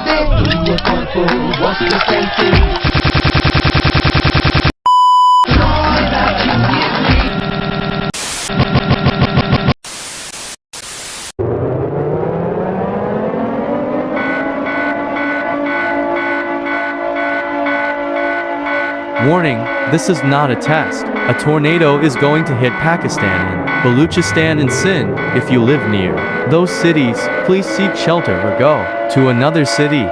Dua kungfu, what's the fancy? All that you give me. Warning, this is not a test. A tornado is going to hit Pakistan and Baluchistan and Sindh. If you live near those cities, please seek shelter or go to another city.